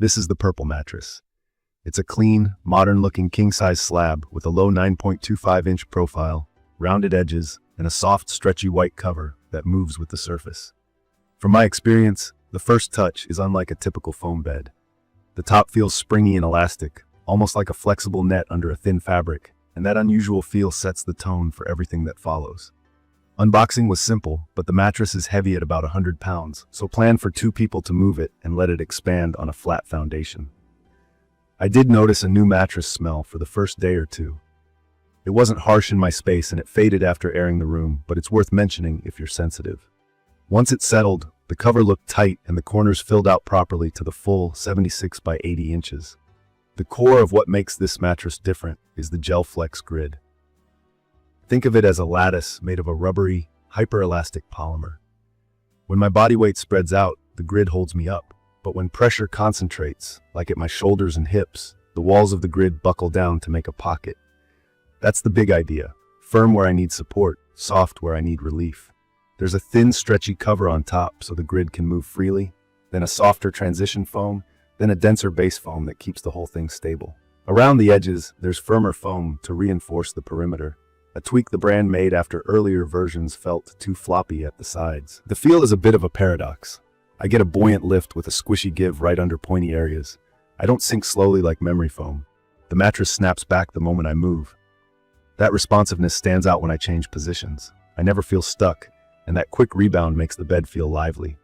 This is the purple mattress. It's a clean, modern-looking king-size slab with a low 9.25-inch profile, rounded edges, and a soft, stretchy white cover that moves with the surface. From my experience, the first touch is unlike a typical foam bed. The top feels springy and elastic, almost like a flexible net under a thin fabric, and that unusual feel sets the tone for everything that follows. Unboxing was simple, but the mattress is heavy at about 100 pounds, so plan for 2 people to move it and let it expand on a flat foundation. I did notice a new mattress smell for the first day or two. It wasn't harsh in my space and it faded after airing the room, but it's worth mentioning if you're sensitive. Once it settled, the cover looked tight and the corners filled out properly to the full 76 by 80 inches. The core of what makes this mattress different is the GelFlex Grid. Think of it as a lattice made of a rubbery, hyperelastic polymer. When my body weight spreads out, the grid holds me up. But when pressure concentrates, like at my shoulders and hips, the walls of the grid buckle down to make a pocket. That's the big idea. Firm where I need support, soft where I need relief. There's a thin, stretchy cover on top so the grid can move freely, then a softer transition foam, then a denser base foam that keeps the whole thing stable. Around the edges, there's firmer foam to reinforce the perimeter, a tweak the brand made after earlier versions felt too floppy at the sides. The feel is a bit of a paradox. I get a buoyant lift with a squishy give right under pointy areas. I don't sink slowly like memory foam. The mattress snaps back the moment I move. That responsiveness stands out when I change positions. I never feel stuck, and that quick rebound makes the bed feel lively.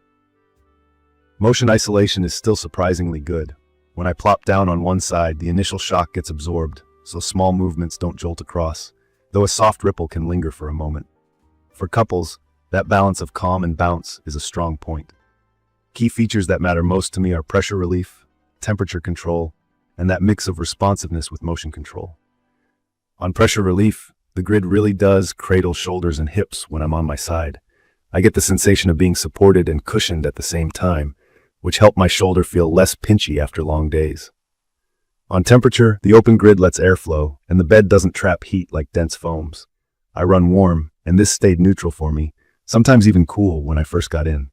Motion isolation is still surprisingly good. When I plop down on one side, the initial shock gets absorbed, so small movements don't jolt across, though a soft ripple can linger for a moment. For couples, that balance of calm and bounce is a strong point. Key features that matter most to me are pressure relief, temperature control, and that mix of responsiveness with motion control. On pressure relief, the grid really does cradle shoulders and hips when I'm on my side. I get the sensation of being supported and cushioned at the same time, which help my shoulder feel less pinchy after long days. On temperature, the open grid lets air flow, and the bed doesn't trap heat like dense foams. I run warm, and this stayed neutral for me, sometimes even cool when I first got in.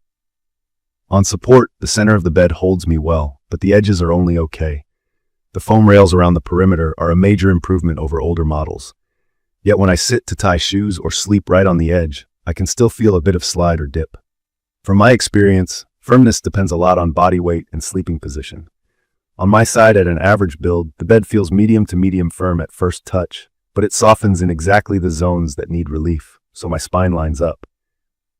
On support, the center of the bed holds me well, but the edges are only okay. The foam rails around the perimeter are a major improvement over older models. Yet when I sit to tie shoes or sleep right on the edge, I can still feel a bit of slide or dip. From my experience, firmness depends a lot on body weight and sleeping position. On my side at an average build, the bed feels medium to medium firm at first touch, but it softens in exactly the zones that need relief, so my spine lines up.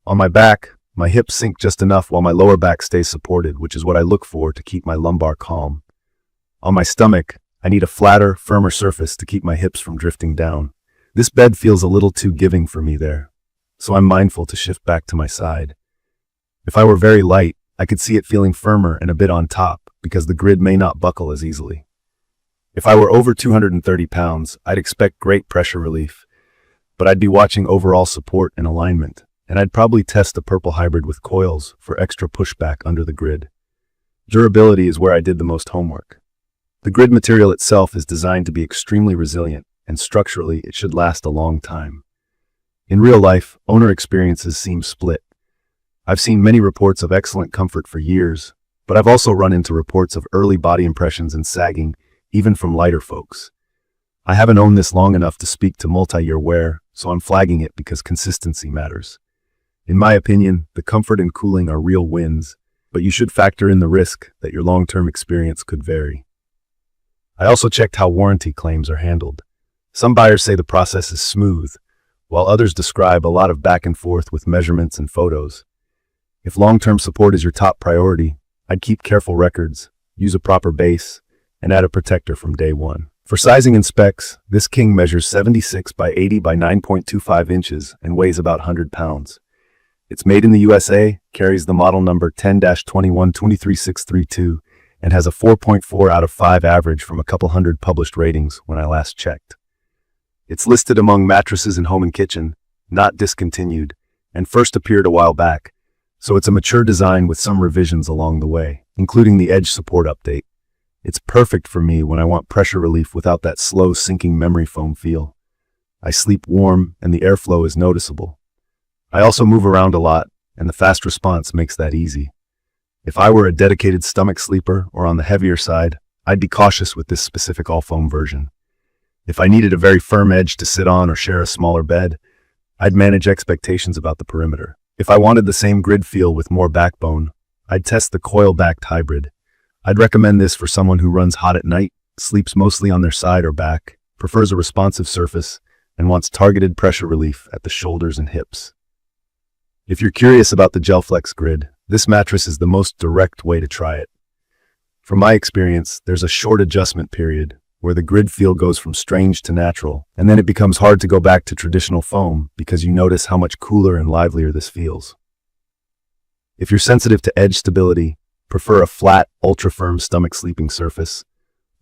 On my back, my hips sink just enough while my lower back stays supported, which is what I look for to keep my lumbar calm. On my stomach, I need a flatter, firmer surface to keep my hips from drifting down. This bed feels a little too giving for me there, so I'm mindful to shift back to my side. If I were very light, I could see it feeling firmer and a bit on top because the grid may not buckle as easily. If I were over 230 pounds, I'd expect great pressure relief, but I'd be watching overall support and alignment. And I'd probably test a purple hybrid with coils for extra pushback under the grid. Durability is where I did the most homework. The grid material itself is designed to be extremely resilient, and structurally it should last a long time. In real life, owner experiences seem split. I've seen many reports of excellent comfort for years, but I've also run into reports of early body impressions and sagging, even from lighter folks. I haven't owned this long enough to speak to multi-year wear, so I'm flagging it because consistency matters. In my opinion, the comfort and cooling are real wins, but you should factor in the risk that your long-term experience could vary. I also checked how warranty claims are handled. Some buyers say the process is smooth, while others describe a lot of back and forth with measurements and photos. If long-term support is your top priority, I'd keep careful records, use a proper base, and add a protector from day one. For sizing and specs, this king measures 76 by 80 by 9.25 inches and weighs about 100 pounds. It's made in the USA, carries the model number 10-2123632, and has a 4.4 out of 5 average from a couple hundred published ratings when I last checked. It's listed among mattresses in home and kitchen, not discontinued, and first appeared a while back, so it's a mature design with some revisions along the way, including the edge support update. It's perfect for me when I want pressure relief without that slow sinking memory foam feel. I sleep warm and the airflow is noticeable. I also move around a lot, and the fast response makes that easy. If I were a dedicated stomach sleeper or on the heavier side, I'd be cautious with this specific all-foam version. If I needed a very firm edge to sit on or share a smaller bed, I'd manage expectations about the perimeter. If I wanted the same grid feel with more backbone, I'd test the coil-backed hybrid. I'd recommend this for someone who runs hot at night, sleeps mostly on their side or back, prefers a responsive surface, and wants targeted pressure relief at the shoulders and hips. If you're curious about the GelFlex Grid, this mattress is the most direct way to try it. From my experience, there's a short adjustment period where the grid feel goes from strange to natural, and then it becomes hard to go back to traditional foam because you notice how much cooler and livelier this feels. If you're sensitive to edge stability, prefer a flat, ultra-firm stomach sleeping surface,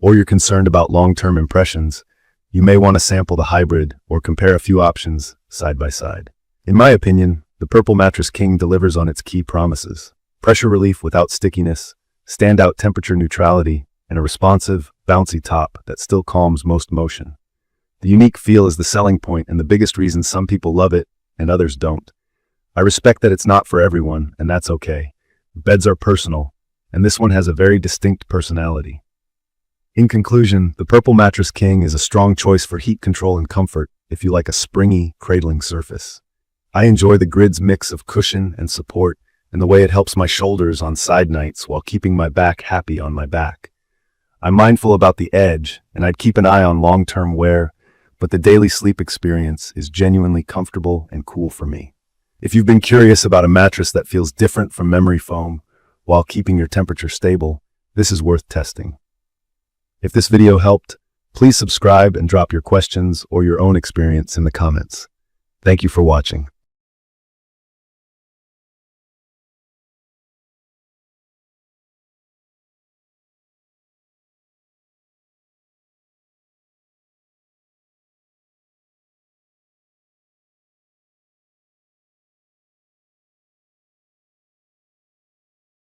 or you're concerned about long-term impressions, you may want to sample the hybrid or compare a few options side by side. In my opinion, the Purple Mattress King delivers on its key promises: pressure relief without stickiness, standout temperature neutrality, and a responsive, bouncy top that still calms most motion. The unique feel is the selling point and the biggest reason some people love it and others don't. I respect that it's not for everyone, and that's okay. Beds are personal, and this one has a very distinct personality. In conclusion, the Purple Mattress King is a strong choice for heat control and comfort if you like a springy, cradling surface. I enjoy the grid's mix of cushion and support and the way it helps my shoulders on side nights while keeping my back happy on my back. I'm mindful about the edge, and I'd keep an eye on long-term wear, but the daily sleep experience is genuinely comfortable and cool for me. If you've been curious about a mattress that feels different from memory foam while keeping your temperature stable, this is worth testing. If this video helped, please subscribe and drop your questions or your own experience in the comments. Thank you for watching.